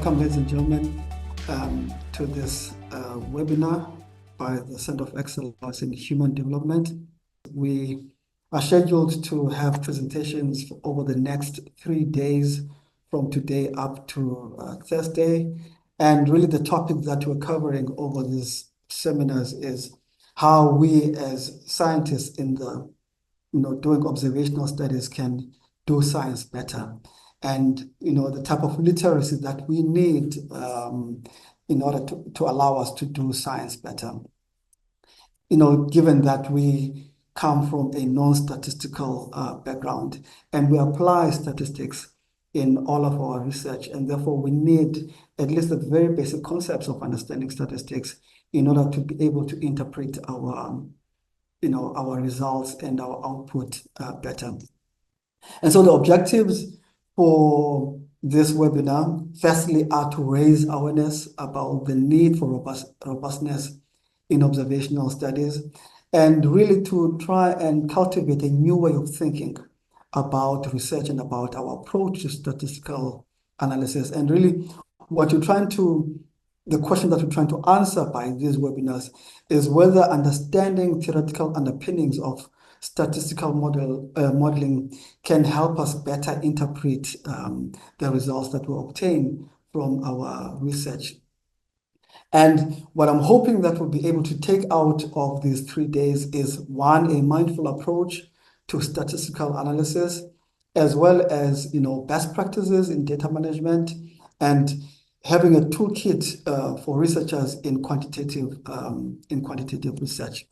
Welcome, ladies and gentlemen, to this webinar by the Center of Excellence in Human Development. We are scheduled to have presentations over the next 3 days from today up to Thursday. And really the topic that we're covering over these seminars is how we as scientists in the doing observational studies can do science better. And the type of literacy that we need in order to allow us to do science better. Given that we come from a non-statistical background and we apply statistics in all of our research, and therefore we need at least the very basic concepts of understanding statistics in order to be able to interpret our results and our output better. And so the objectives for this webinar, firstly, are to raise awareness about the need for robustness in observational studies, and really to try and cultivate a new way of thinking about research and about our approach to statistical analysis. And really the question that we're trying to answer by these webinars is whether understanding theoretical underpinnings of statistical modeling can help us better interpret the results that we obtain from our research. And what I'm hoping that we'll be able to take out of these 3 days is, one, a mindful approach to statistical analysis, as well as best practices in data management, and having a toolkit for researchers in quantitative research.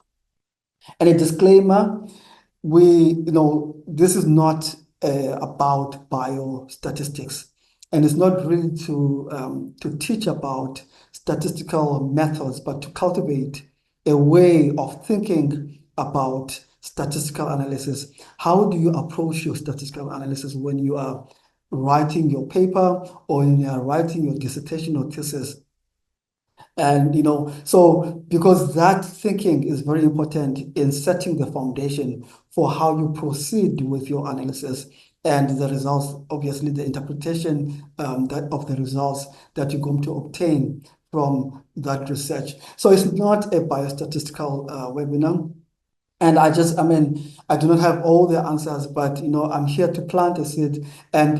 And a disclaimer: this is not about biostatistics, and it's not really to teach about statistical methods, but to cultivate a way of thinking about statistical analysis. How do you approach your statistical analysis when you are writing your paper or when you are writing your dissertation or thesis? And so because that thinking is very important in setting the foundation for how you proceed with your analysis and the results, obviously the interpretation of the results that you're going to obtain from that research. So it's not a biostatistical webinar. And I do not have all the answers, but I'm here to plant a seed. And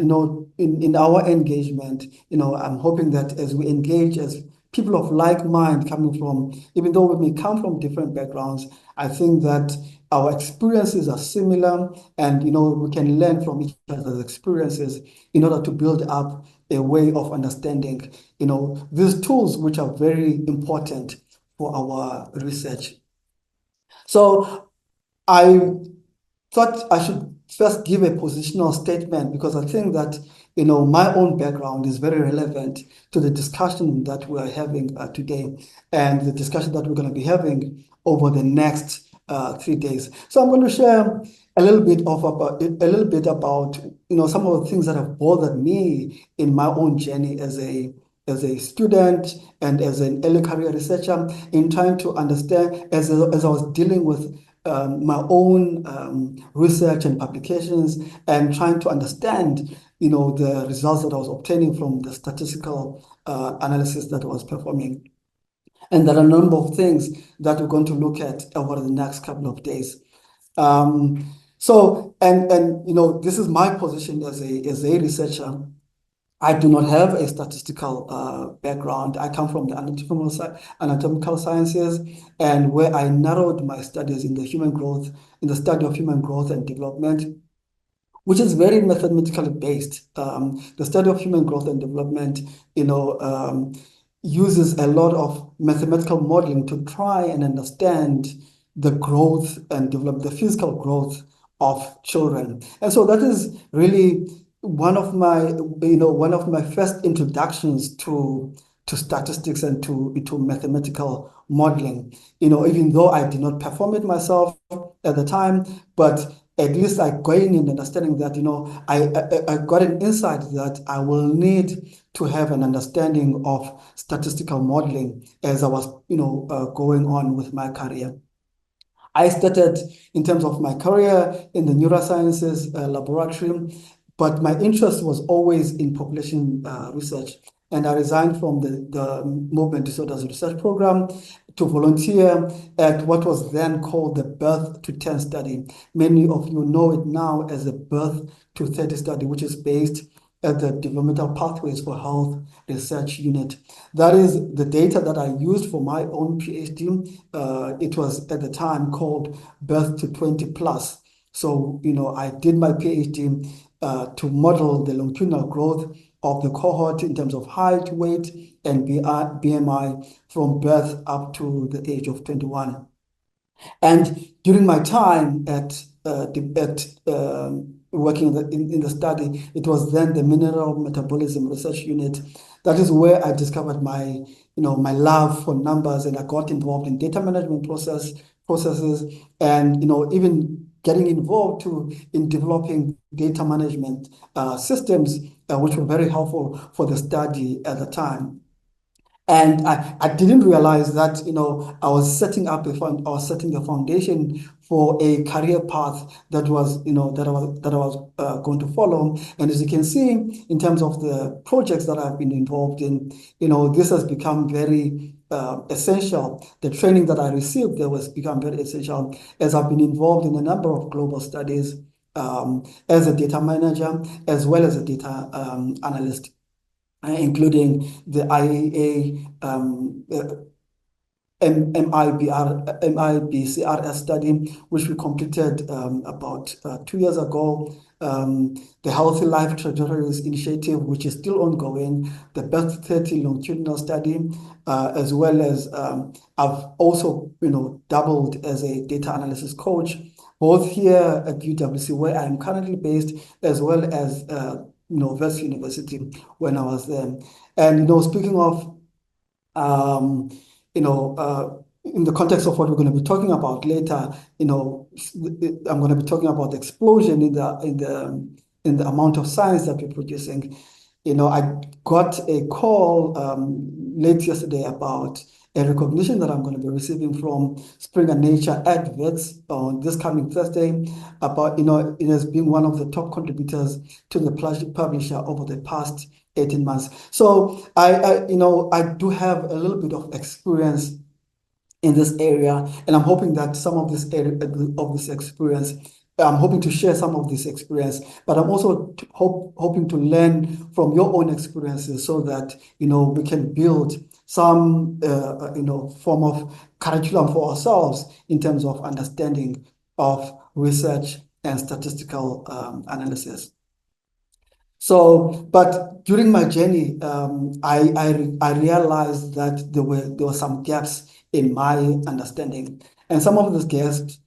in our engagement, I'm hoping that as we engage as people of like mind, coming from, even though we may come from different backgrounds, I think that our experiences are similar, and we can learn from each other's experiences in order to build up a way of understanding these tools, which are very important for our research. So I thought I should first give a positional statement, because I think that my own background is very relevant to the discussion that we're having today, and the discussion that we're going to be having over the next 3 days. So I'm going to share a little bit about some of the things that have bothered me in my own journey as a student and as an early career researcher, in trying to understand as I was dealing with my own research and publications, and trying to understand the results that I was obtaining from the statistical analysis that I was performing. And there are a number of things that we're going to look at over the next couple of days. So this is my position as a researcher. I do not have a statistical background. I come from the anatomical sciences, and where I narrowed my studies in the study of human growth and development, which is very mathematically based. The study of human growth and development, uses a lot of mathematical modeling to try and understand the growth and develop the physical growth of children. And so that is really one of my first introductions to statistics and to mathematical modeling. Even though I did not perform it myself at the time, but at least I gained an understanding that I got an insight that I will need to have an understanding of statistical modeling as I was going on with my career. I started, in terms of my career, in the neurosciences laboratory, but my interest was always in population research. and I resigned from the Movement Disorders Research Program to volunteer at what was then called the Birth to 10 study. Many of you know it now as the Birth to 30 study, which is based at the Developmental Pathways for Health Research Unit. That is the data that I used for my own PhD. It was at the time called Birth to 20 Plus. So, I did my PhD to model the longitudinal growth of the cohort in terms of height, weight, and BMI from birth up to the age of 21. And during my time working in the study, it was then the Mineral Metabolism Research Unit. That is where I discovered my love for numbers, and I got involved in data management processes, and even getting involved in developing data management systems, which were very helpful for the study at the time. And I didn't realize that, I was setting the foundation for a career path that was, that I was going to follow. And as you can see, in terms of the projects that I've been involved in, this has become very essential. The training that I received there was become very essential as I've been involved in a number of global studies as a data manager, as well as a data analyst, including the IAA MIBCRS study, which we completed about 2 years ago, the Healthy Life Trajectories Initiative, which is still ongoing, the Birth 30 longitudinal study, as well as I've also doubled as a data analysis coach, both here at UWC, where I'm currently based, as well as West University when I was there. And speaking of in the context of what we're going to be talking about later, I'm going to be talking about the explosion in the amount of science that we're producing. I got a call late yesterday about a recognition that I'm going to be receiving from Springer Nature Adverts on this coming Thursday about, it has been one of the top contributors to the publisher over the past 18 months. So I do have a little bit of experience in this area, and I'm hoping that some of this experience, I'm hoping to share some of this experience, but I'm also hoping to learn from your own experiences so that, we can build some, form of curriculum for ourselves in terms of understanding of research and statistical analysis. So, but during my journey, I realized that there were some gaps in my understanding, and some of those gaps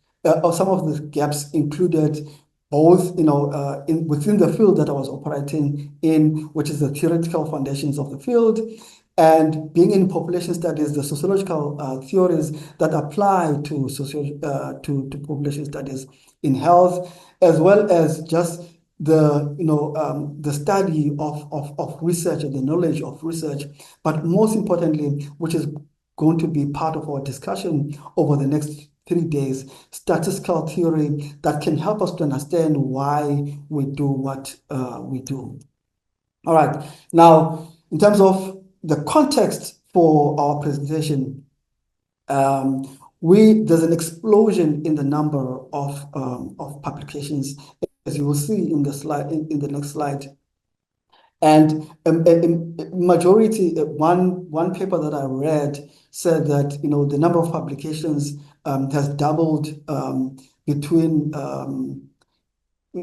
included both, within the field that I was operating in, which is the theoretical foundations of the field, and being in population studies, the sociological theories that apply to population studies in health, as well as just the study of research and the knowledge of research, but most importantly, which is going to be part of our discussion over the next 3 days, statistical theory that can help us to understand why we do what we do. All right, now in terms of the context for our presentation, there's an explosion in the number of publications, as you will see in the slide, in the next slide. And majority, one paper that I read said that the number of publications has doubled between.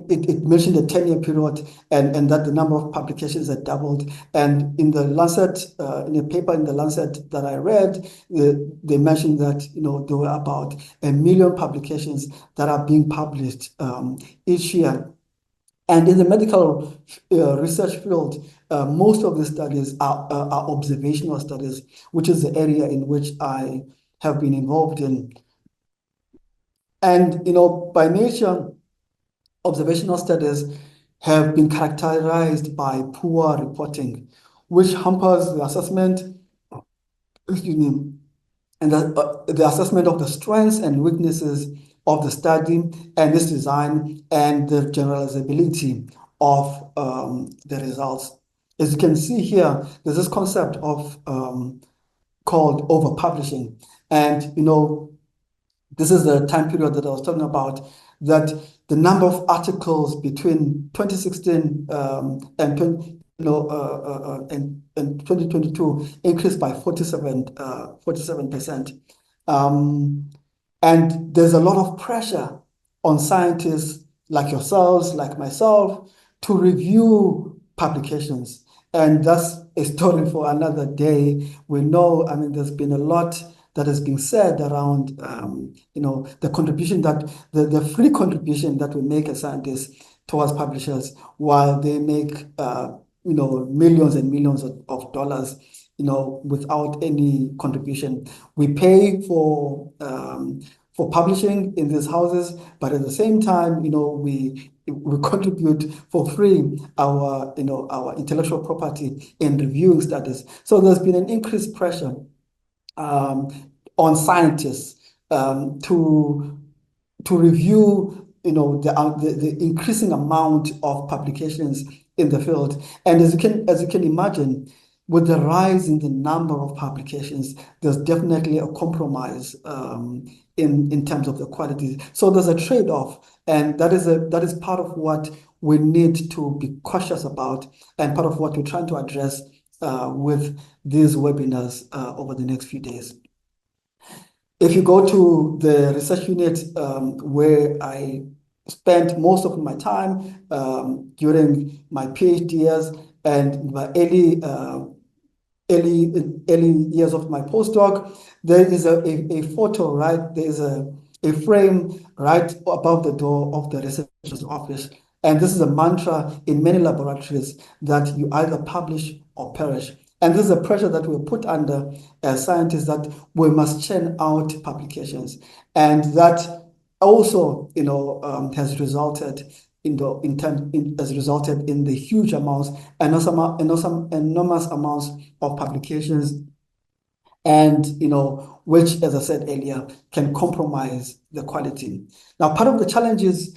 It mentioned a 10-year period, and that the number of publications had doubled. And in the Lancet, in a paper in the Lancet that I read, they mentioned that there were about 1 million publications that are being published each year. And in the medical research field, most of the studies are observational studies, which is the area in which I have been involved in. And by nature, observational studies have been characterized by poor reporting, which hampers the assessment, excuse me, and the assessment of the strengths and weaknesses of the study and its design and the generalizability of the results. As you can see here, there's this concept of called overpublishing. And, this is the time period that I was talking about, that the number of articles between 2016 and 2022 increased by 47%. And there's a lot of pressure on scientists like yourselves, like myself, to review publications. And that's a story for another day. We know, there's been a lot that has been said around, the contribution the free contribution that we make as scientists towards publishers, while they make, millions and millions of dollars, without any contribution. We pay for publishing in these houses, but at the same time, we contribute for free our intellectual property in reviewing studies. So there's been an increased pressure on scientists to review the increasing amount of publications in the field. And as you can imagine, with the rise in the number of publications, there's definitely a compromise in terms of the quality. So there's a trade-off, and that is part of what we need to be cautious about, and part of what we're trying to address with these webinars over the next few days. If you go to the research unit where I spent most of my time during my PhD years and my early years of my postdoc, there is a photo, right? There is a frame right above the door of the researcher's office. And this is a mantra in many laboratories, that you either publish or perish. And this is a pressure that we're put under as scientists, that we must churn out publications. And that also, has resulted in the huge amounts and enormous amounts of publications, and which, as I said earlier, can compromise the quality. Now, part of the challenges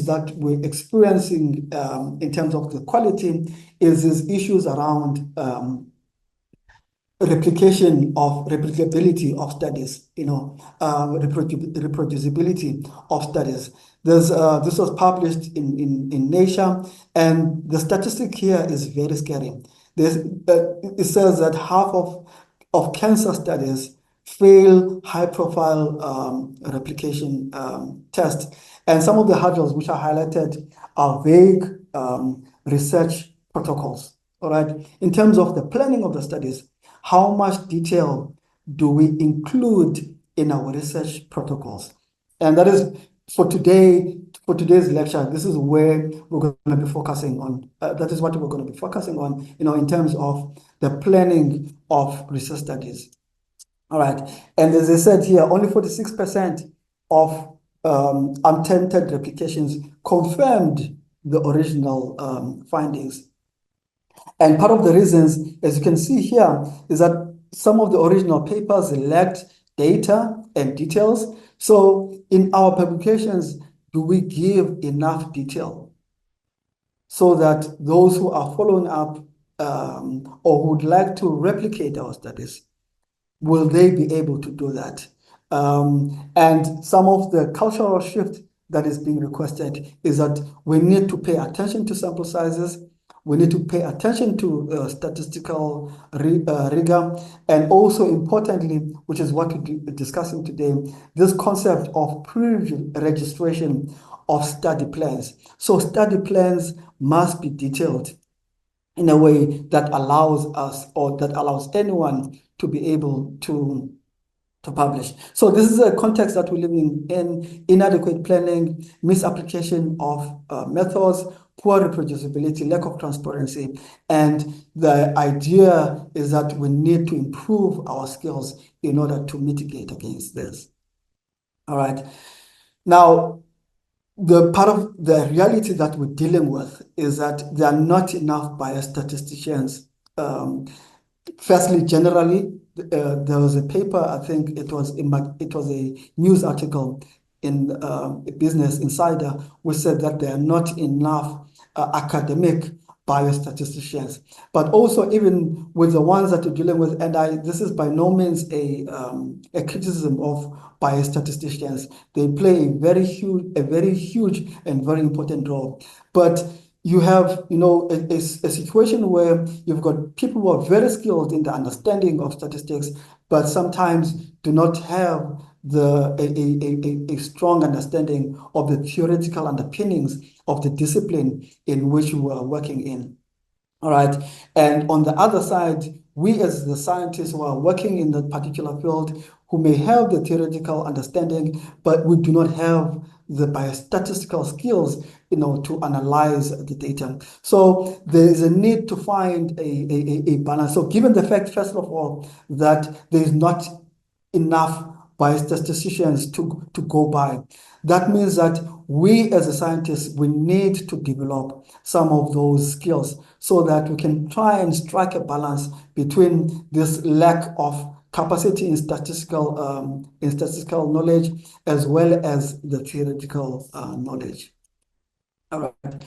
that we're experiencing in terms of the quality is these issues around replicability of studies, reproducibility of studies. This was published in Nature, and the statistic here is very scary. It says that half of cancer studies fail high-profile replication tests, and some of the hurdles which are highlighted are vague research protocols. All right, in terms of the planning of the studies, how much detail do we include in our research protocols? And that is for today's lecture. This is where we're going to be focusing on. That is what we're going to be focusing on, in terms of the planning of research studies. All right, and as I said here, only 46% of untainted replications confirmed the original findings. And part of the reasons, as you can see here, is that some of the original papers lacked data and details. So in our publications, do we give enough detail so that those who are following up or would like to replicate our studies, will they be able to do that? And some of the cultural shift that is being requested is that we need to pay attention to sample sizes. We need to pay attention to statistical rigor, and also importantly, which is what we're discussing today, this concept of pre-registration of study plans. So study plans must be detailed in a way that allows us, or that allows anyone, to be able to publish. So this is a context that we're living in: inadequate planning, misapplication of methods, poor reproducibility, lack of transparency. And the idea is that we need to improve our skills in order to mitigate against this. All right. Now, the part of the reality that we're dealing with is that there are not enough biostatisticians. Firstly, generally, there was a paper, I think it was a news article in Business Insider, which said that there are not enough academic biostatisticians, but also even with the ones that you're dealing with, and this is by no means a criticism of biostatisticians. They play a very huge and very important role. But you have, a situation where you've got people who are very skilled in the understanding of statistics, but sometimes do not have a strong understanding of the theoretical underpinnings of the discipline in which we are working in. All right. And on the other side, we as the scientists who are working in that particular field, who may have the theoretical understanding, but we do not have the biostatistical skills, to analyze the data. So there is a need to find a balance. So given the fact, first of all, that there is not enough biostatisticians to go by, that means that we as a scientists, we need to develop some of those skills so that we can try and strike a balance between this lack of capacity in statistical knowledge as well as the theoretical knowledge. All right.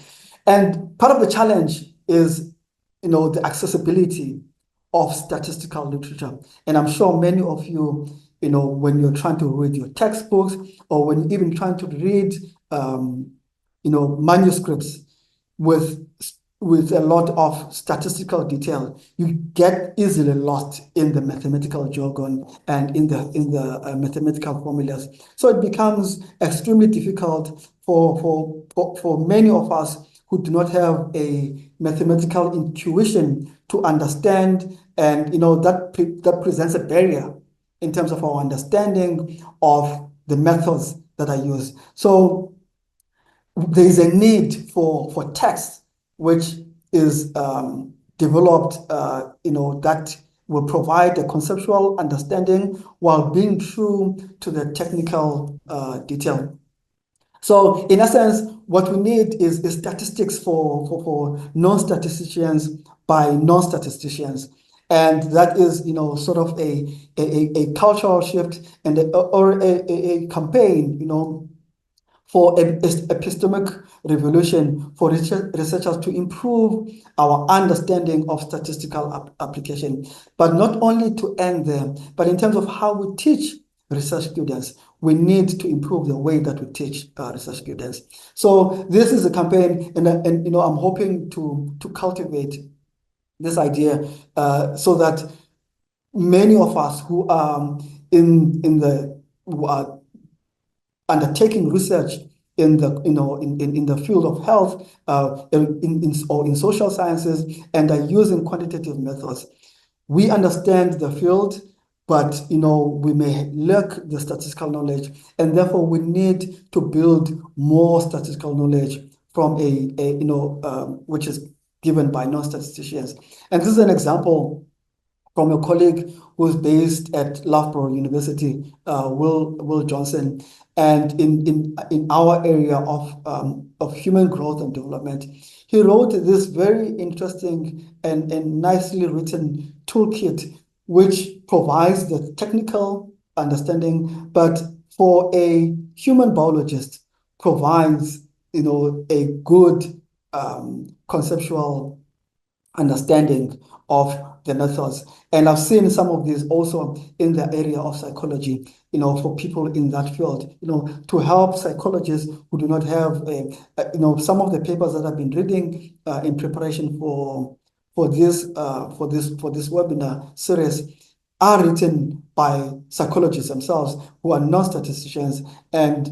And part of the challenge is, the accessibility of statistical literature. And I'm sure many of you, when you're trying to read your textbooks or when you're even trying to read, manuscripts with a lot of statistical detail, you get easily lost in the mathematical jargon and in the mathematical formulas. So it becomes extremely difficult for many of us who do not have a mathematical intuition to understand, and that presents a barrier in terms of our understanding of the methods that are used. So there is a need for text which is developed, that will provide a conceptual understanding while being true to the technical detail. So in essence, what we need is statistics for non-statisticians by non-statisticians. And that is, sort of a cultural shift and a campaign, for epistemic revolution for researchers to improve our understanding of statistical application. But not only to end there, but in terms of how we teach research students, we need to improve the way that we teach research students. So this is a campaign, and I'm hoping to cultivate this idea so that many of us who are who are undertaking research in the field of health, or in social sciences, and are using quantitative methods. We understand the field, but we may lack the statistical knowledge, and therefore we need to build more statistical knowledge from which is given by non-statisticians. And this is an example from a colleague who's based at Loughborough University, Will Johnson, and in our area of human growth and development. He wrote this very interesting and nicely written toolkit, which provides the technical understanding, but for a human biologist provides a good conceptual understanding of the methods. And I've seen some of these also in the area of psychology, for people in that field, to help psychologists who do not have, some of the papers that I've been reading in preparation for this webinar series are written by psychologists themselves who are non-statisticians, and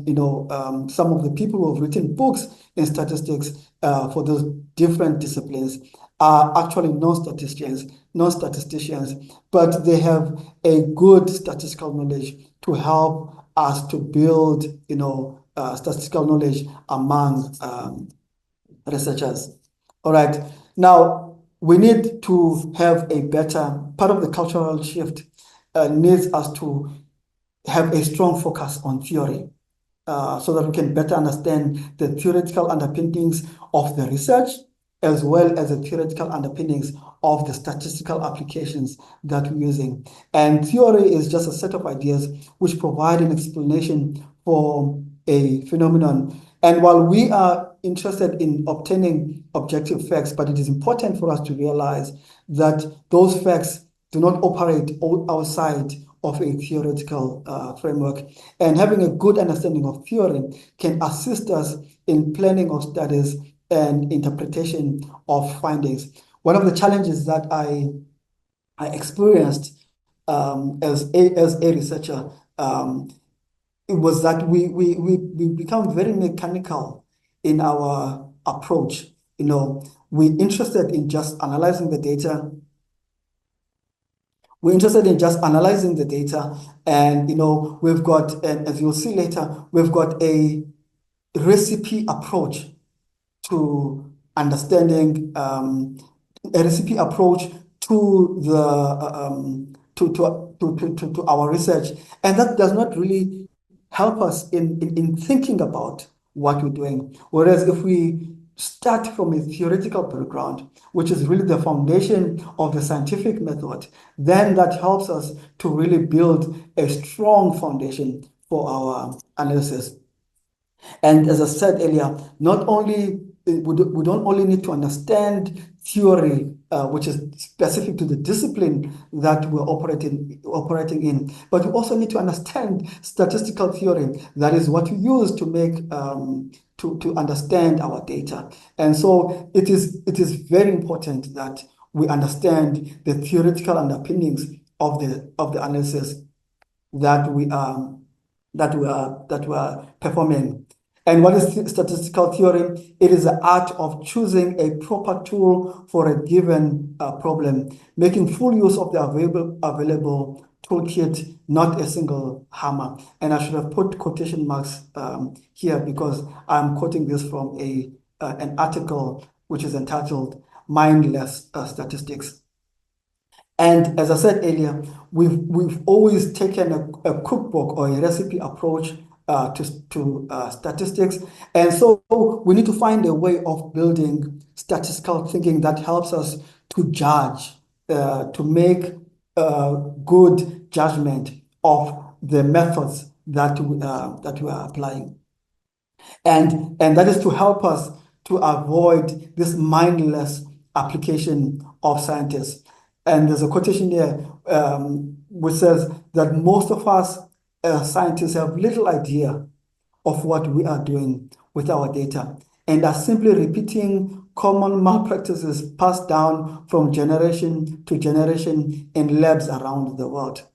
some of the people who have written books in statistics for those different disciplines are actually non-statisticians, but they have a good statistical knowledge to help us to build, statistical knowledge among researchers. All right. Now, we need to have a better, part of the cultural shift needs us to have a strong focus on theory so that we can better understand the theoretical underpinnings of the research as well as the theoretical underpinnings of the statistical applications that we're using. And theory is just a set of ideas which provide an explanation for a phenomenon. And while we are, interested in obtaining objective facts, but it is important for us to realize that those facts do not operate outside of a theoretical framework. And having a good understanding of theory can assist us in planning of studies and interpretation of findings. One of the challenges that I experienced as a researcher, it was that we become very mechanical in our approach. We're interested in just analyzing the data. We're interested in just analyzing the data, and we've got, and as you'll see later, we've got a recipe approach to understanding, a recipe approach to the to our research, and that does not really help us in thinking about what we're doing. Whereas if we start from a theoretical background, which is really the foundation of the scientific method, then that helps us to really build a strong foundation for our analysis. And as I said earlier, not only we don't only need to understand theory, which is specific to the discipline that we're operating in, but we also need to understand statistical theory. That is what we use to make to understand our data. And so it is very important that we understand the theoretical underpinnings of the analysis that we are performing. And what is statistical theory? It is the art of choosing a proper tool for a given problem, making full use of the available toolkit, not a single hammer. And I should have put quotation marks here because I'm quoting this from an article which is entitled "Mindless Statistics." And as I said earlier, we've always taken a cookbook or a recipe approach to statistics. And so we need to find a way of building statistical thinking that helps us to judge, to make good judgment of the methods that we are applying. And that is to help us to avoid this mindless application of scientists. And there's a quotation here which says that most of us scientists have little idea of what we are doing with our data and are simply repeating common malpractices passed down from generation to generation in labs around the world.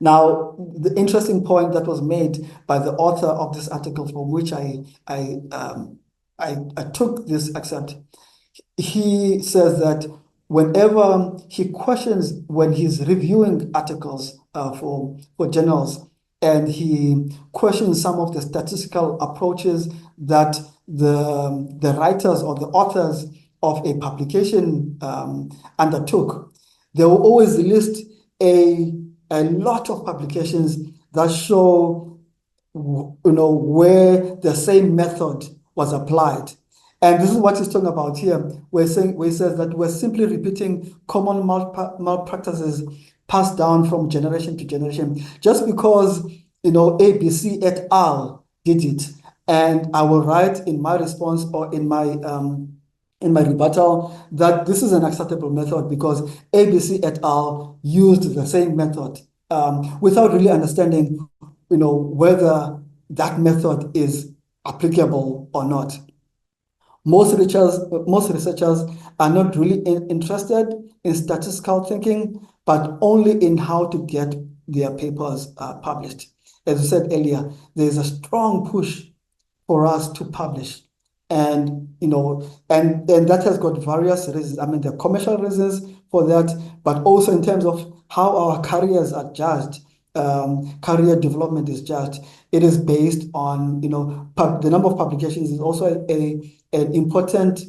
Now, the interesting point that was made by the author of this article, from which I took this excerpt, he says that whenever he questions, when he's reviewing articles for journals, and he questions some of the statistical approaches that the writers or the authors of a publication undertook, they will always list a lot of publications that show where the same method was applied. And this is what he's talking about here, where he says that we're simply repeating common malpractices passed down from generation to generation, just because ABC et al. Did it. And I will write in my response or in my rebuttal that this is an acceptable method because ABC et al. Used the same method without really understanding whether that method is applicable or not. Most researchers are not really interested in statistical thinking, but only in how to get their papers published. As I said earlier, there is a strong push for us to publish. And and that has got various reasons. I mean, there are commercial reasons for that, but also in terms of how our careers are judged. Career development is judged. It is based on the number of publications is also an important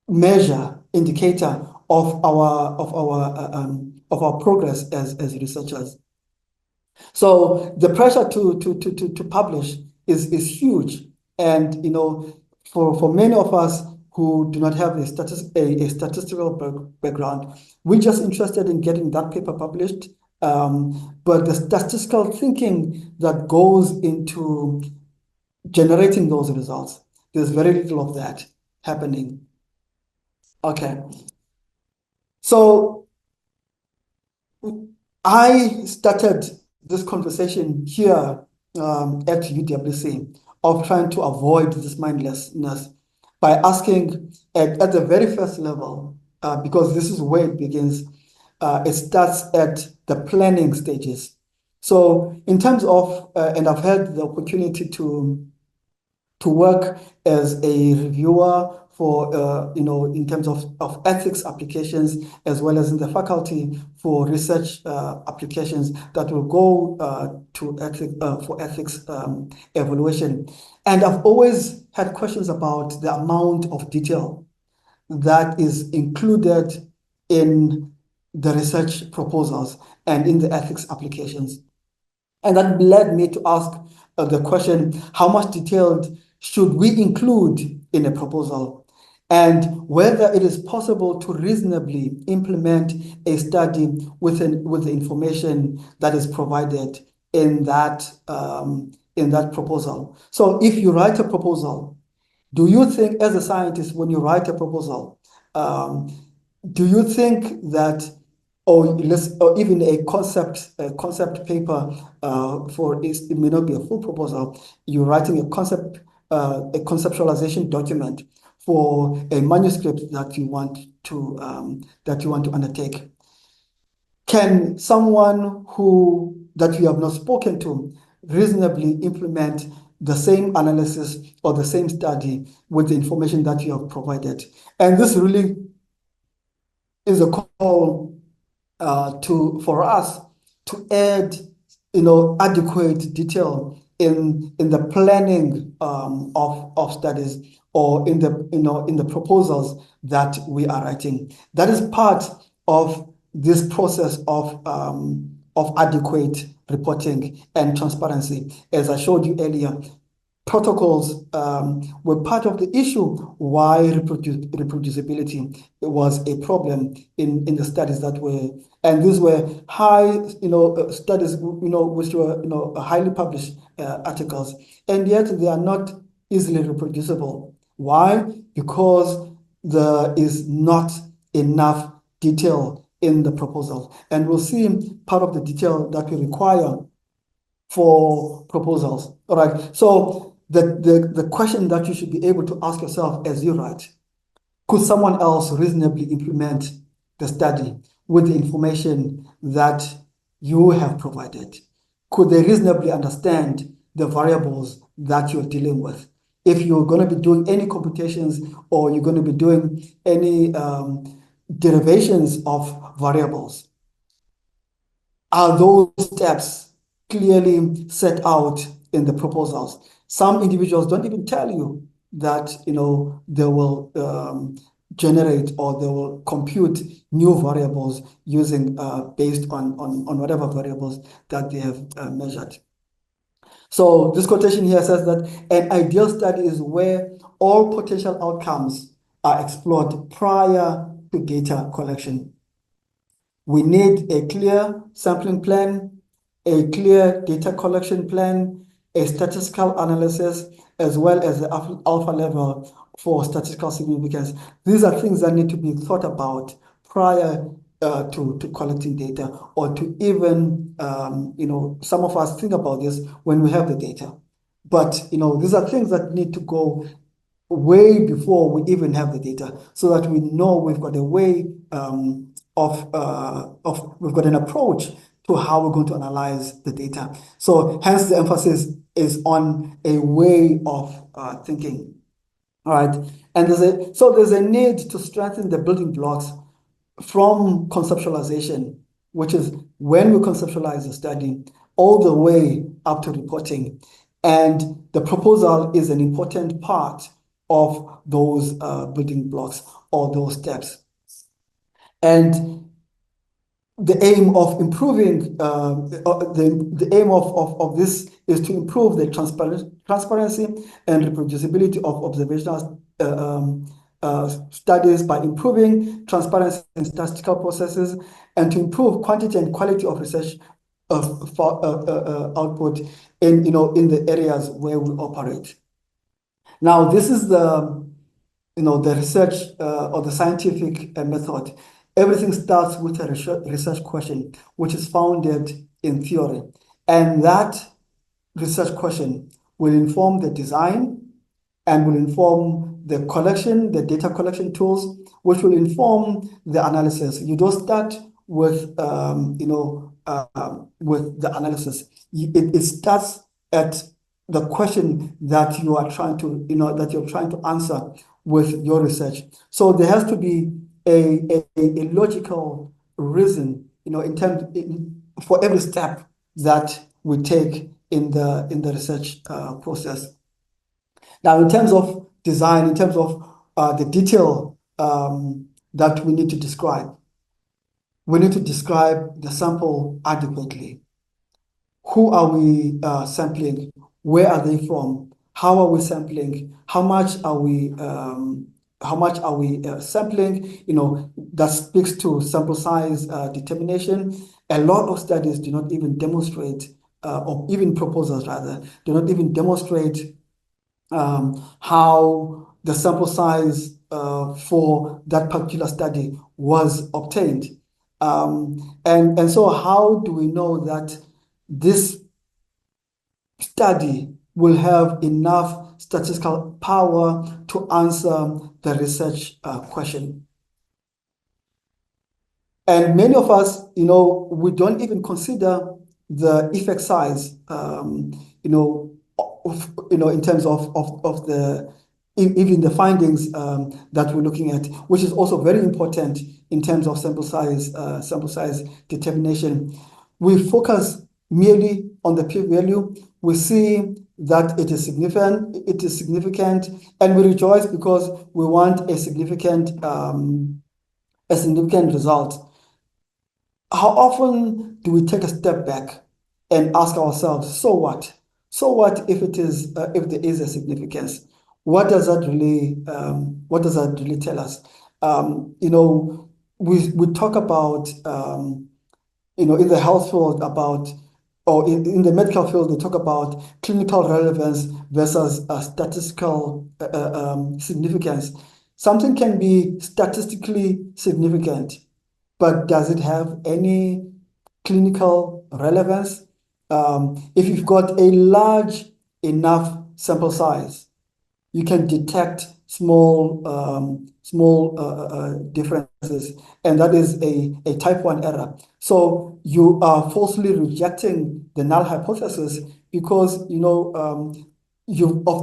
measure, indicator of our progress as researchers. So the pressure to publish is huge, and for many of us who do not have a statistical background, we're just interested in getting that paper published But the statistical thinking that goes into generating those results, there's very little of that happening. Okay. So I started this conversation here at UWC of trying to avoid this mindlessness by asking at the very first level, because this is where it begins. It starts at the planning stages. So in terms of, and I've had the opportunity to work as a reviewer for, in terms of ethics applications, as well as in the faculty for research applications that will go to for ethics evaluation. And I've always had questions about the amount of detail that is included in the research proposals and in the ethics applications. And that led me to ask the question, how much detailed should we include in a proposal? And whether it is possible to reasonably implement a study with the information that is provided in that proposal. So if you write a proposal, do you think, as a scientist, when you write a proposal, do you think that, or even a concept paper it may not be a full proposal, you're writing a conceptualization document for a manuscript that you want to undertake? Can someone that you have not spoken to reasonably implement the same analysis or the same study with the information that you have provided? And this really is a call for us to add, adequate detail in the planning of studies, or in the proposals that we are writing. That is part of this process of adequate reporting and transparency. As I showed you earlier, protocols were part of the issue why reproducibility was a problem in the studies that were, and these were high, studies, which were, highly published articles, and yet they are not easily reproducible. Why? Because there is not enough detail in the proposal. And we'll see part of the detail that we require for proposals. All right. So the question that you should be able to ask yourself as you write, could someone else reasonably implement the study with the information that you have provided? Could they reasonably understand the variables that you're dealing with? If you're going to be doing any computations, or you're going to be doing any derivations of variables, are those steps clearly set out in the proposals? Some individuals don't even tell you that they will generate, or they will compute new variables using based on whatever variables that they have measured. So this quotation here says that an ideal study is where all potential outcomes are explored prior to data collection. We need a clear sampling plan, a clear data collection plan, a statistical analysis, as well as the alpha level for statistical significance. These are things that need to be thought about prior to collecting data, or to even, some of us think about this when we have the data. But, these are things that need to go way before we even have the data, so that we know we've got a way we've got an approach to how we're going to analyze the data. So hence the emphasis is on a way of thinking. All right. And there's a need to strengthen the building blocks from conceptualization, which is when we conceptualize a study, all the way up to reporting. And the proposal is an important part of those building blocks, or those steps. And the aim of improving, the aim of this is to improve the transparency and reproducibility of observational studies by improving transparency in statistical processes, and to improve quantity and quality of research output in in the areas where we operate. Now, this is the research or the scientific method. Everything starts with a research question, which is founded in theory, and that research question will inform the design and will inform the collection, the data collection tools, which will inform the analysis. You don't start with with the analysis. It starts at the question that you are trying to that you're trying to answer with your research. So there has to be a logical reason for every step that we take in the research process. Now, in terms of design, in terms of the detail that we need to describe the sample adequately. Who are we sampling? Where are they from? How are we sampling? How much are we sampling? That speaks to sample size determination. A lot of studies do not even demonstrate, or even proposals rather, do not even demonstrate how the sample size for that particular study was obtained. And so how do we know that this study will have enough statistical power to answer the research question? And many of us, we don't even consider the effect size, in terms of even the findings that we're looking at, which is also very important in terms of sample size determination. We focus merely on the p-value. We see that it is significant, and we rejoice because we want a significant result. How often do we take a step back and ask ourselves, so what? So what if there is a significance? What does that really tell us? We talk about in the health field or in the medical field, they talk about clinical relevance versus statistical significance. Something can be statistically significant, but does it have any clinical relevance? If you've got a large enough sample size, you can detect small differences, and that is a type 1 error. So you are falsely rejecting the null hypothesis because of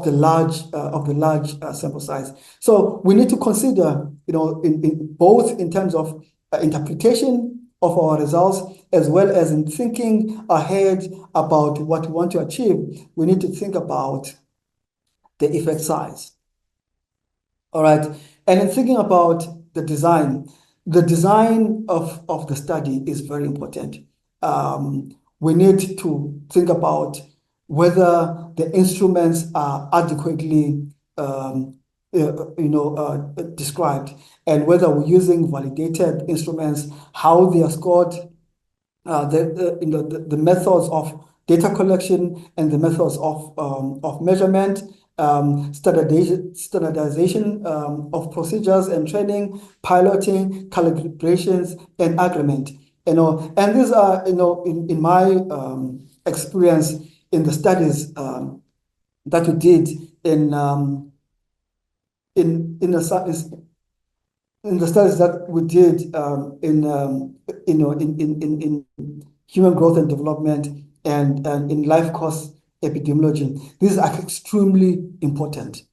the large sample size. So we need to consider in both in terms of interpretation of our results, as well as in thinking ahead about what we want to achieve. We need to think about the effect size. All right. And in thinking about the design of the study is very important. We need to think about whether the instruments are adequately described, and whether we're using validated instruments, how they are scored, the methods of data collection and the methods of measurement, standardization of procedures and training, piloting, calibrations, and agreement. And these are, in my experience in the studies that we did in the studies that we did in human growth and development and in life course epidemiology. These are extremely important,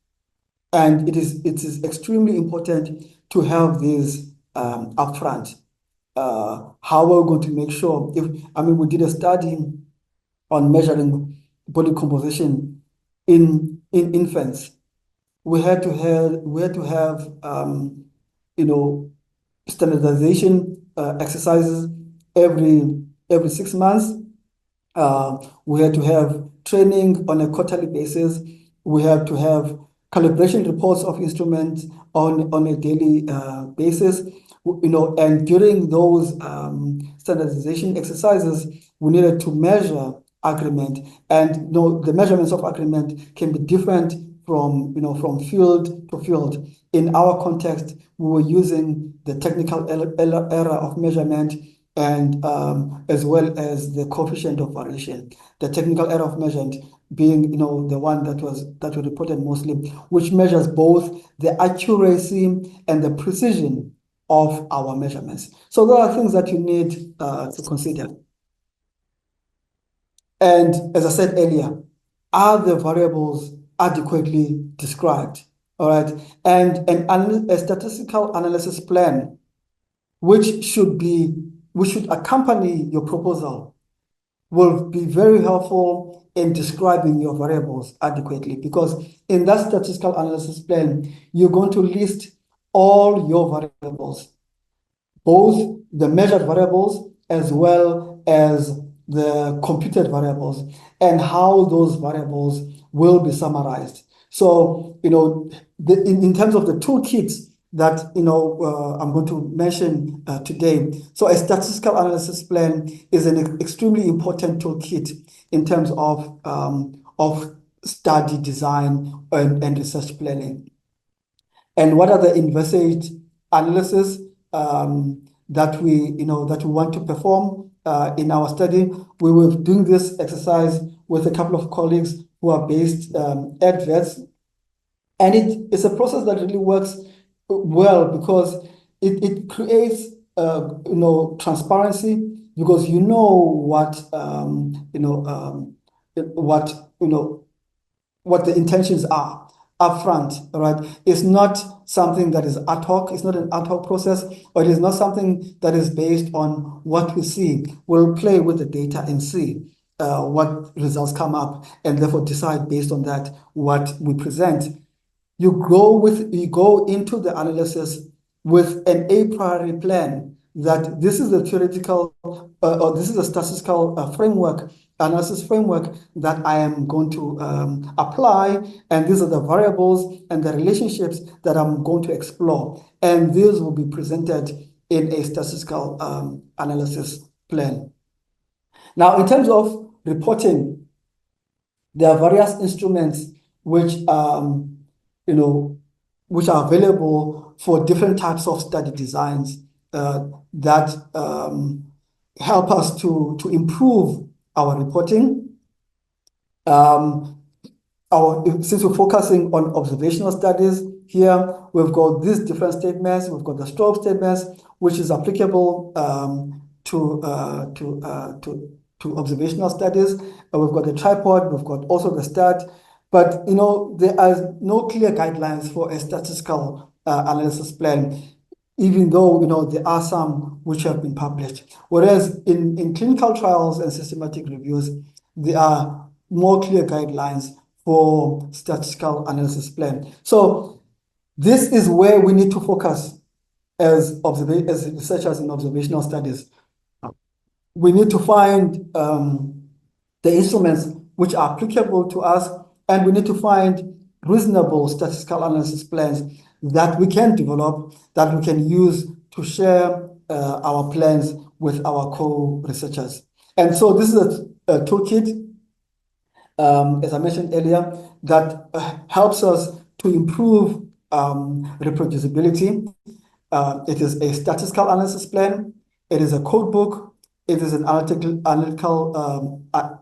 and it is extremely important to have these upfront. How we're going to make sure we did a study on measuring body composition in infants. We had to have standardization exercises every 6 months. We had to have training on a quarterly basis. We have to have calibration reports of instruments on a daily basis. And during those standardization exercises, we needed to measure agreement, and the measurements of agreement can be different from from field to field. In our context, we were using the technical error of measurement, and as well as the coefficient of variation. The technical error of measurement being the one that was reported mostly, which measures both the accuracy and the precision of our measurements. So there are things that you need to consider. And as I said earlier, are the variables adequately described? All right. And a statistical analysis plan, which should accompany your proposal, will be very helpful in describing your variables adequately, because in that statistical analysis plan, you're going to list all your variables, both the measured variables as well as the computed variables, and how those variables will be summarized. So, in terms of the toolkits that I'm going to mention today. So a statistical analysis plan is an extremely important toolkit in terms of study design and research planning. And what are the envisaged analysis that we want to perform in our study? We were doing this exercise with a couple of colleagues who are based at VETS, and it's a process that really works well, because it creates transparency, because what the intentions are upfront, right? It's not something that is ad hoc. It's not an ad hoc process, or it is not something that is based on what we see. We'll play with the data and see what results come up, and therefore decide based on that what we present. You go into the analysis with an a priori plan that this is the theoretical or this is a statistical analysis framework that I am going to apply, and these are the variables and the relationships that I'm going to explore, and these will be presented in a statistical analysis plan. Now, in terms of reporting, there are various instruments which which are available for different types of study designs that help us to improve our reporting. Since we're focusing on observational studies here, we've got these different statements. We've got the stroke statements, which is applicable to observational studies. We've got the tripod. We've got also the stat. But there are no clear guidelines for a statistical analysis plan, even though there are some which have been published. Whereas in clinical trials and systematic reviews, there are more clear guidelines for statistical analysis plan. So this is where we need to focus as researchers in observational studies. We need to find the instruments which are applicable to us, and we need to find reasonable statistical analysis plans that we can develop, that we can use to share our plans with our co-researchers. And so this is a toolkit, as I mentioned earlier, that helps us to improve reproducibility. It is a statistical analysis plan. It is a code book. It is an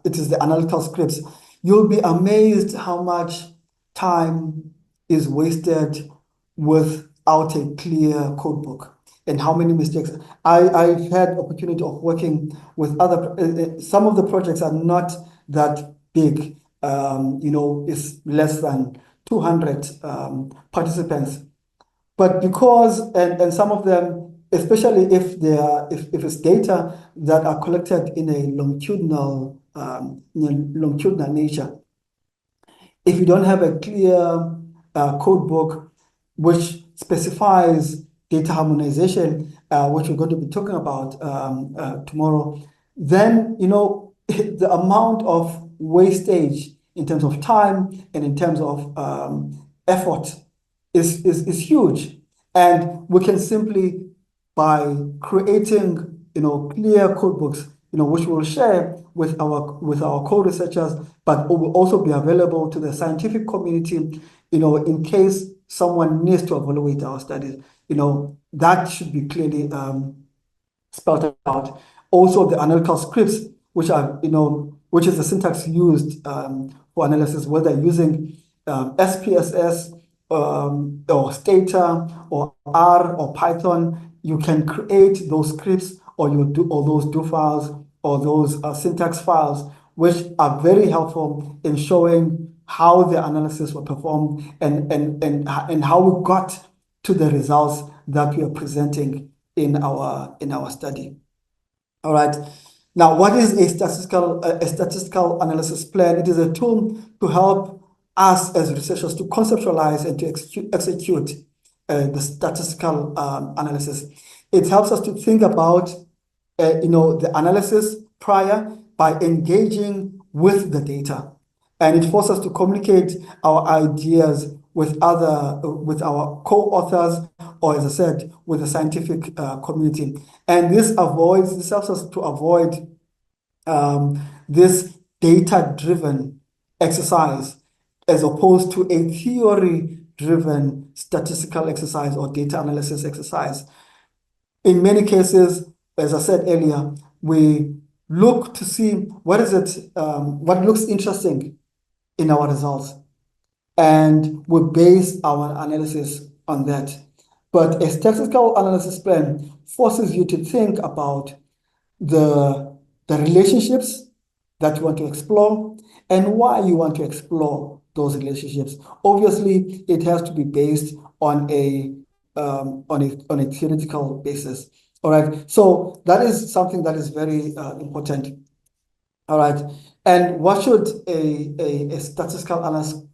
it is the analytical scripts. You'll be amazed how much time is wasted without a clear code book, and how many mistakes. I've had opportunity of working with other, some of the projects are not that big, it's less than 200 participants. But because, and some of them, especially if it's data that are collected in a longitudinal nature, if you don't have a clear code book which specifies data harmonization, which we're going to be talking about tomorrow, then the amount of wastage in terms of time and in terms of effort is huge, and we can simply by creating, clear code books, which we'll share with our co-researchers, but will also be available to the scientific community, in case someone needs to evaluate our studies. That should be clearly spelled out. Also, the analytical scripts, which is the syntax used for analysis, whether using SPSS or Stata or R or Python, you can create those scripts or those do files or those syntax files, which are very helpful in showing how the analysis was performed and how we got to the results that we are presenting in our study. All right. Now, what is a statistical analysis plan? It is a tool to help us as researchers to conceptualize and to execute the statistical analysis. It helps us to think about the analysis prior by engaging with the data, and it forces us to communicate our ideas with our co-authors, or as I said, with the scientific community. And this helps us to avoid this data-driven exercise as opposed to a theory-driven statistical exercise or data analysis exercise. In many cases, as I said earlier, we look to see what looks interesting in our results, and we base our analysis on that. But a statistical analysis plan forces you to think about the relationships that you want to explore and why you want to explore those relationships. Obviously, it has to be based on a theoretical basis. All right. So that is something that is very important. All right. And what should a statistical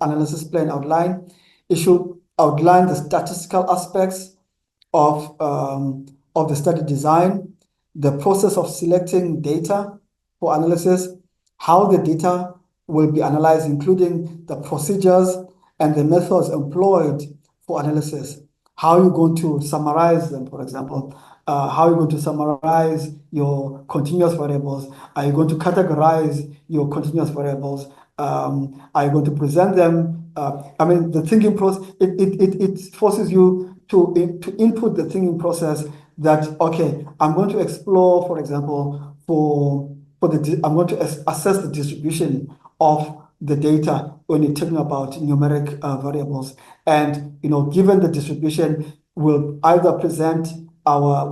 analysis plan outline? It should outline the statistical aspects of the study design, the process of selecting data for analysis, how the data will be analyzed, including the procedures and the methods employed for analysis. How are you going to summarize them, for example? How are you going to summarize your continuous variables? Are you going to categorize your continuous variables? Are you going to present them? The thinking process, it forces you to input the thinking process that, okay, I'm going to explore, for example, I'm going to assess the distribution of the data when you're talking about numeric variables. And, given the distribution, we'll either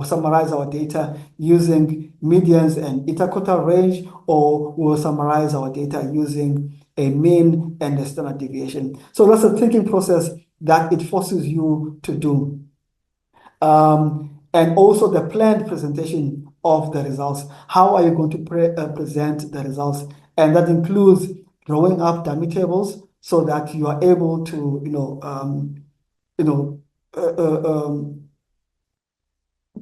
summarize our data using medians and interquartile range, or we'll summarize our data using a mean and a standard deviation. So that's a thinking process that it forces you to do. And also the planned presentation of the results. How are you going to present the results? And that includes drawing up dummy tables so that you are able to,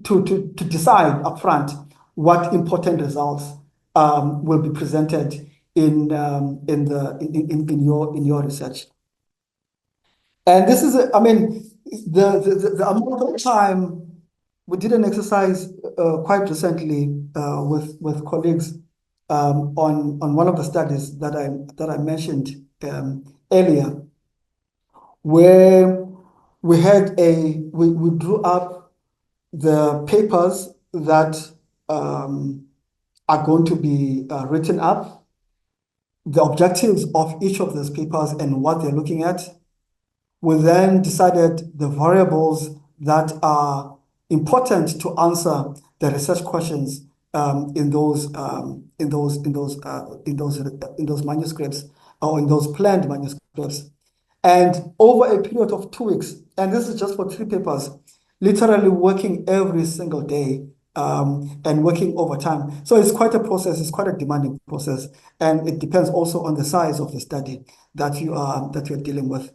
to decide upfront what important results will be presented in your research. And this is, the amount of time. We did an exercise quite recently with colleagues on one of the studies that I mentioned earlier, where we drew up the papers that are going to be written up, the objectives of each of those papers and what they're looking at. We then decided the variables that are important to answer the research questions in those manuscripts, or in those planned manuscripts. And over a period of 2 weeks, and this is just for 3 papers, literally working every single day and working overtime. So it's quite a process, it's quite a demanding process, and it depends also on the size of the study that you're dealing with.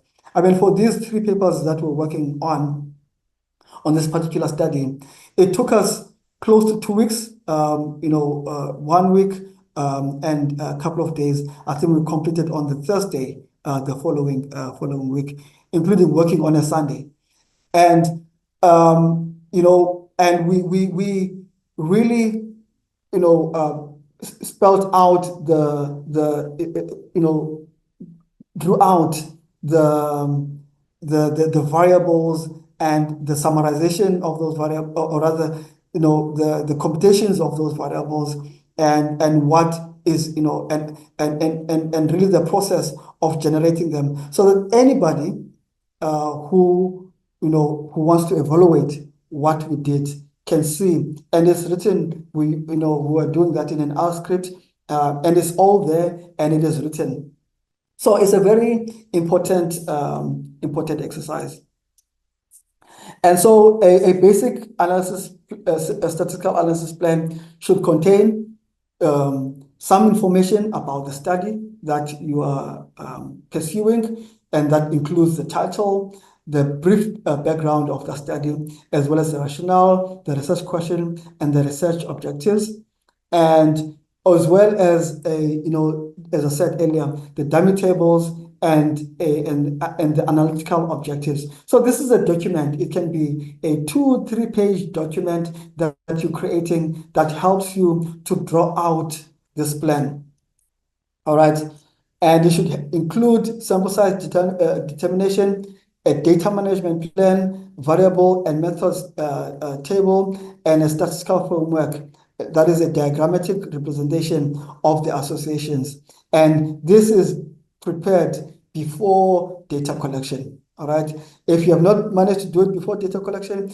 For these 3 papers that we're working on this particular study, it took us close to 2 weeks, 1 week and a couple of days. I think we completed on the Thursday, the following week, including working on a Sunday. And, and we really, spelled out drew out the variables and the summarization of those variables, or rather, the computations of those variables, and what is, and really the process of generating them, so that anybody who wants to evaluate what we did can see. And it's written, we are doing that in an R script, and it's all there and it is written. So it's a very important exercise. And so a basic analysis, a statistical analysis plan should contain some information about the study that you are pursuing, and that includes the title, the brief background of the study, as well as the rationale, the research question, and the research objectives, and as well as as I said earlier, the dummy tables and the analytical objectives. So this is a document. It can be a 2-3 page document that you're creating that helps you to draw out this plan. All right, and it should include sample size determination, a data management plan, variable and methods table, and a statistical framework. That is a diagrammatic representation of the associations. And this is prepared before data collection. All right. If you have not managed to do it before data collection,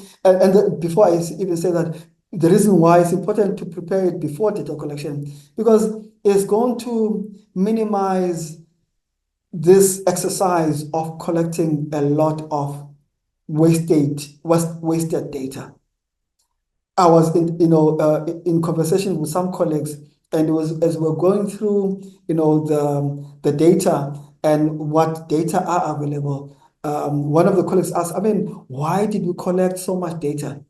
before I even say that, the reason why it's important to prepare it before data collection, because it's going to minimize this exercise of collecting a lot of wasted data. I was in conversation with some colleagues, and it was as we're going through the data and what data are available. One of the colleagues asked, why did we collect so much data?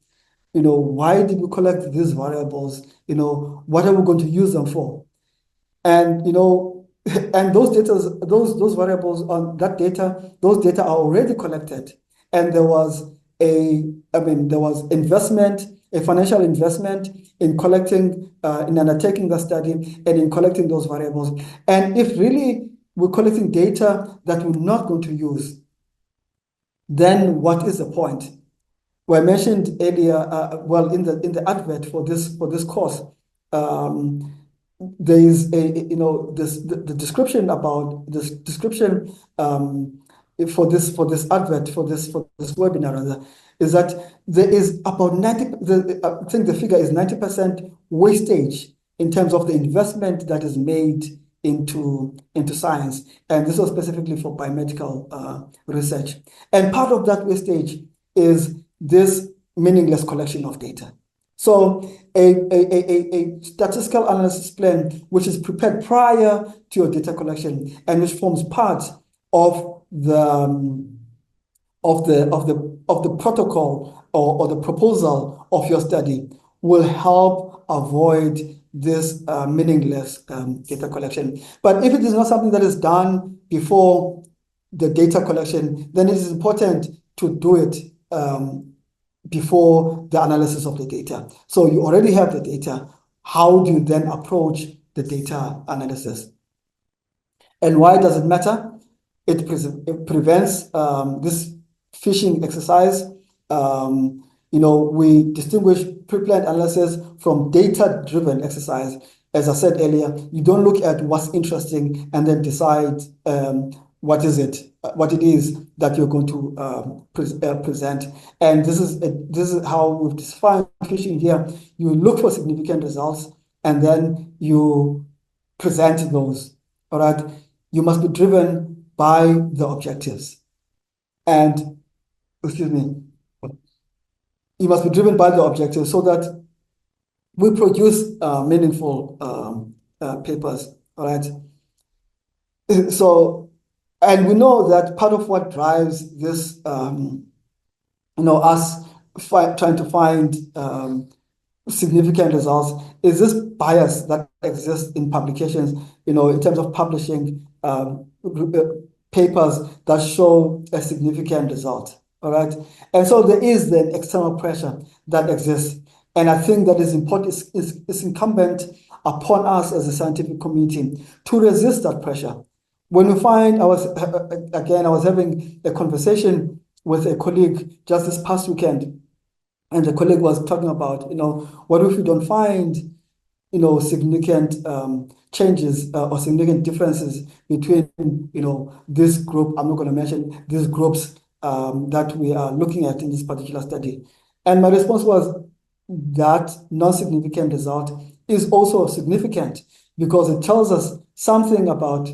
Why did we collect these variables? What are we going to use them for? And and those variables on that data, those data are already collected. And there was investment, a financial investment in collecting, in undertaking the study and in collecting those variables. And if really we're collecting data that we're not going to use, then what is the point? Well, I mentioned earlier, in the advert for this course, there is the description about this description for this advert for this webinar rather, is that there is about 90. I think the figure is 90% wastage in terms of the investment that is made into science, and this was specifically for biomedical research. And part of that wastage is this meaningless collection of data. So a statistical analysis plan, which is prepared prior to your data collection and which forms part of the protocol or the proposal of your study, will help avoid this meaningless data collection. But if it is not something that is done before the data collection, then it is important to do it before the analysis of the data. So you already have the data. How do you then approach the data analysis? And why does it matter? It prevents this fishing exercise. We distinguish pre-planned analysis from data-driven exercise. As I said earlier, you don't look at what's interesting and then decide what it is that you're going to present. And this is how we've defined fishing here. You look for significant results and then you present those. All right. You must be driven by the objectives. And excuse me. You must be driven by the objectives so that we produce meaningful papers. All right. So. And we know that part of what drives this, us trying to find significant results is this bias that exists in publications, in terms of publishing papers that show a significant result. all right? And so there is the external pressure that exists. And I think that is important, is incumbent upon us as a scientific community to resist that pressure. When we find, I was having a conversation with a colleague just this past weekend, and the colleague was talking about, what if we don't find, significant changes or significant differences between, this group, I'm not going to mention these groups that we are looking at in this particular study. And my response was that non-significant result is also significant because it tells us something about,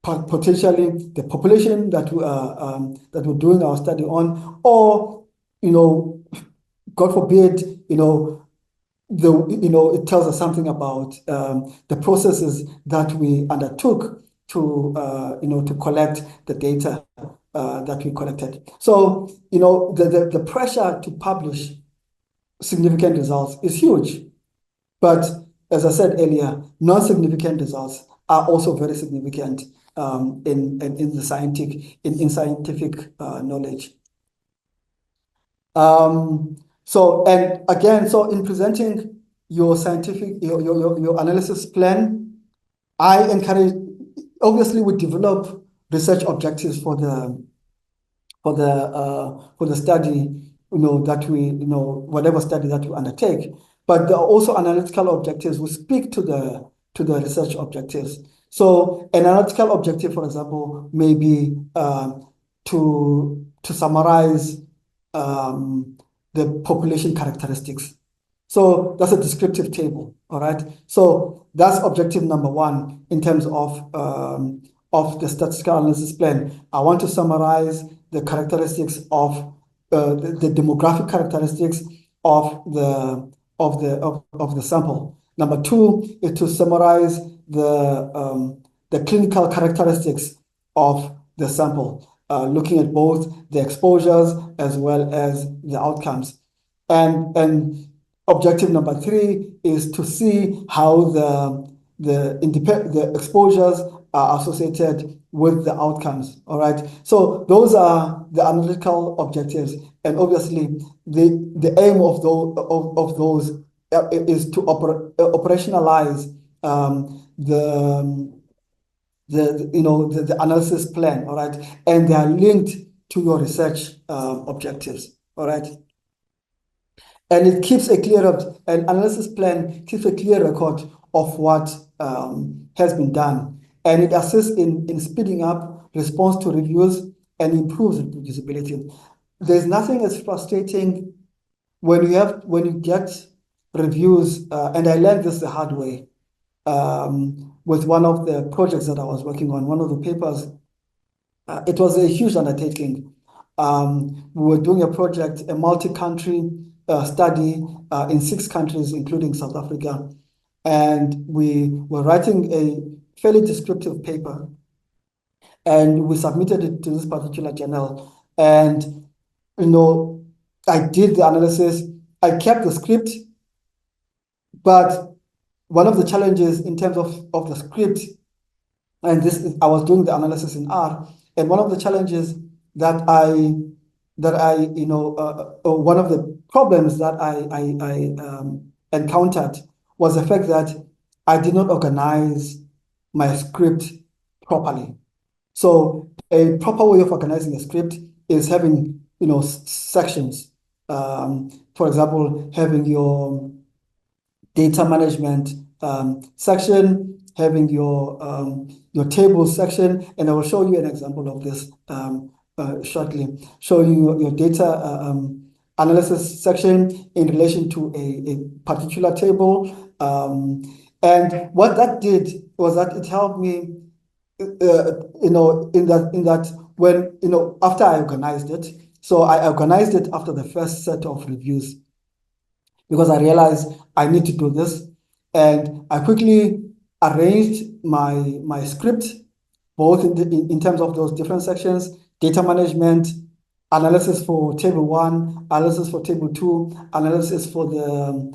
potentially the population that we're doing our study on, or, God forbid, it tells us something about the processes that we undertook to, to collect the data that we collected. So, the pressure to publish significant results is huge. But as I said earlier, non-significant results are also very significant in the scientific knowledge. And again, so in presenting your your analysis plan, I encourage, obviously we develop research objectives for the study, whatever study that you undertake. But there are also analytical objectives which speak to the research objectives. So an analytical objective, for example, may be to summarize the population characteristics. So that's a descriptive table, all right? So that's objective number one in terms of the statistical analysis plan. I want to summarize the characteristics of the demographic characteristics of the sample. Number two is to summarize the clinical characteristics of the sample, looking at both the exposures as well as the outcomes. And objective number three is to see how the exposures are associated with the outcomes, all right? So those are the analytical objectives. And obviously, the aim of those is to operationalize the analysis plan, all right? And they are linked to your research objectives, all right? And it keeps an analysis plan keeps a clear record of what has been done. And it assists in speeding up response to reviews and improves reproducibility. There's nothing as frustrating when you get reviews, and I learned this the hard way with one of the projects that I was working on, one of the papers. It was a huge undertaking. We were doing a project, a multi-country study in 6 countries, including South Africa. And we were writing a fairly descriptive paper, and we submitted it to this particular journal. And, I did the analysis, I kept the script, but one of the challenges in terms of the script, and I was doing the analysis in R, and one of the challenges that one of the problems that I encountered was the fact that I did not organize my script properly. So a proper way of organizing a script is having, sections. For example, having your data management section, having your table section, and I will show you an example of this shortly. Show you your data analysis section in relation to a particular table. And what that did was that it helped me, in that when, after I organized it, so I organized it after the first set of reviews, because I realized I need to do this. And I quickly arranged my script, both in terms of those different sections: data management, analysis for table 1, analysis for table 2, analysis for the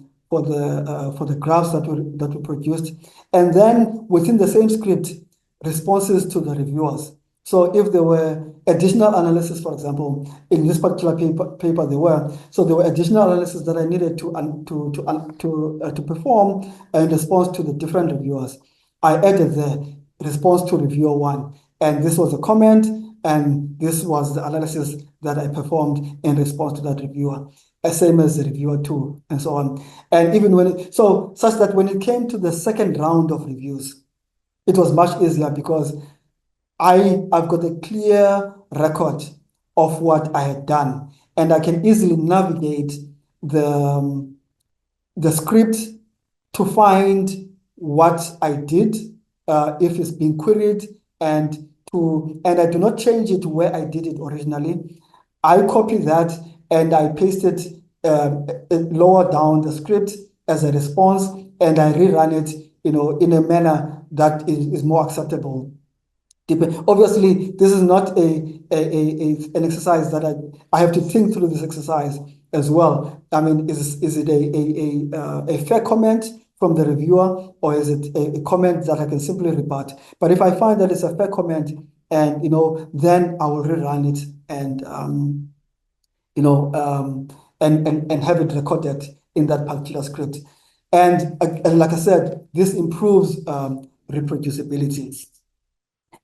graphs that were produced. And then within the same script, responses to the reviewers. So if there were additional analysis, for example, in this particular paper there were, so there were additional analysis that I needed to perform in response to the different reviewers. I added the response to reviewer one, and this was a comment, and this was the analysis that I performed in response to that reviewer. Same as the reviewer two, and so on. And even when so such that when it came to the second round of reviews, it was much easier because I've got a clear record of what I had done, and I can easily navigate the script to find what I did, if it's been queried, and I do not change it where I did it originally. I copy that and I paste it lower down the script as a response, and I rerun it, in a manner that is more acceptable. Obviously, this is not an exercise that I have to think through this exercise as well. I mean, is it a fair comment from the reviewer, or is it a comment that I can simply rebut? But if I find that it's a fair comment, and then I will rerun it and and have it recorded in that particular script. And like I said, this improves reproducibility.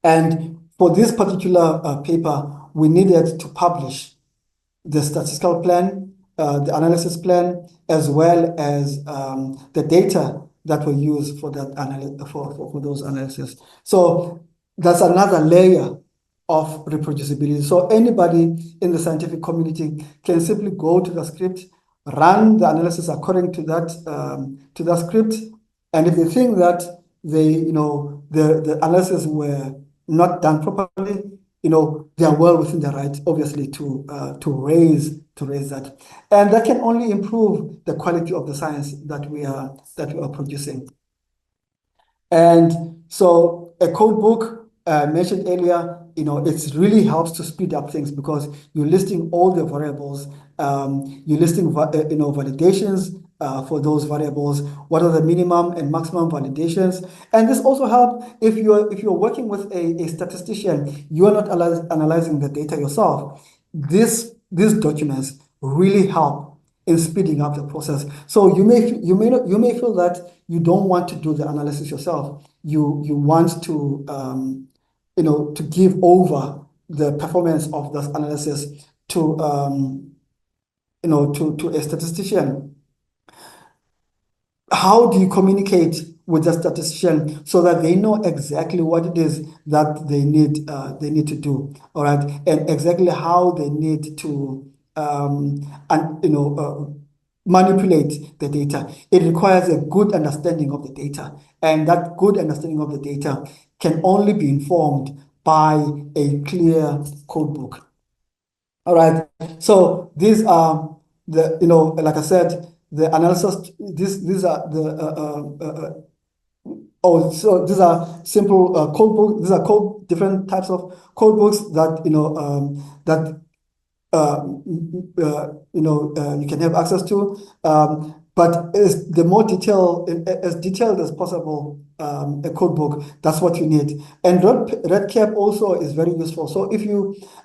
And for this particular paper, we needed to publish the statistical plan, the analysis plan, as well as the data that were used for that for those analysis. So that's another layer of reproducibility. So anybody in the scientific community can simply go to the script, run the analysis according to that script, and if they think that the analysis were not done properly, they are well within their right, obviously, to raise that, and that can only improve the quality of the science that we are producing. And so a code book, mentioned earlier, it really helps to speed up things because you're listing all the variables, you're listing validations for those variables, what are the minimum and maximum validations. And this also helps if you're working with a statistician, you are not analyzing the data yourself. These documents really help in speeding up the process. So you may feel that you don't want to do the analysis yourself. You want to to give over the performance of this analysis to to a statistician. How do you communicate with the statistician so that they know exactly what it is that they need to do, all right, and exactly how they need to manipulate the data? It requires a good understanding of the data, and that good understanding of the data can only be informed by a clear code book. All right, so these are the, like I said, the analysis, these are the, so these are simple code books. These are different types of code books that, that you can have access to, but as the more as detailed as possible, a code book, that's what you need. And RedCap also is very useful. So if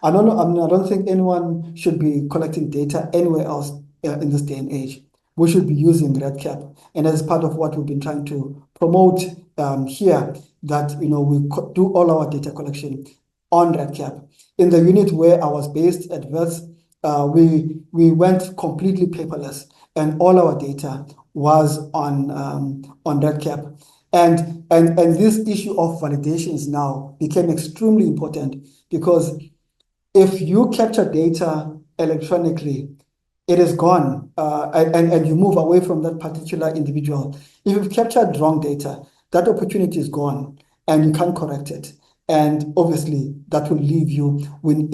I don't think anyone should be collecting data anywhere else in this day and age. We should be using RedCap, and as part of what we've been trying to promote here, that we do all our data collection on RedCap. In the unit where I was based at Wits, we went completely paperless, and all our data was on RedCap. And this issue of validations now became extremely important, because if you capture data electronically, it is gone, and you move away from that particular individual. If you've captured wrong data, that opportunity is gone and you can't correct it. And obviously, that will leave you with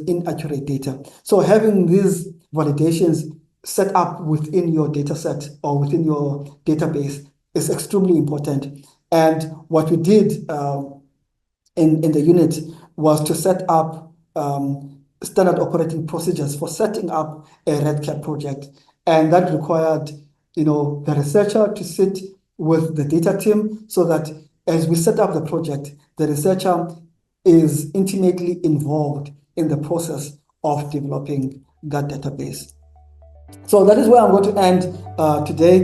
inaccurate data. So having these validations set up within your data set or within your database is extremely important. And what we did in the unit was to set up standard operating procedures for setting up a RedCap project. And that required, the researcher to sit with the data team, so that as we set up the project, the researcher is intimately involved in the process of developing that database. So that is where I'm going to end today.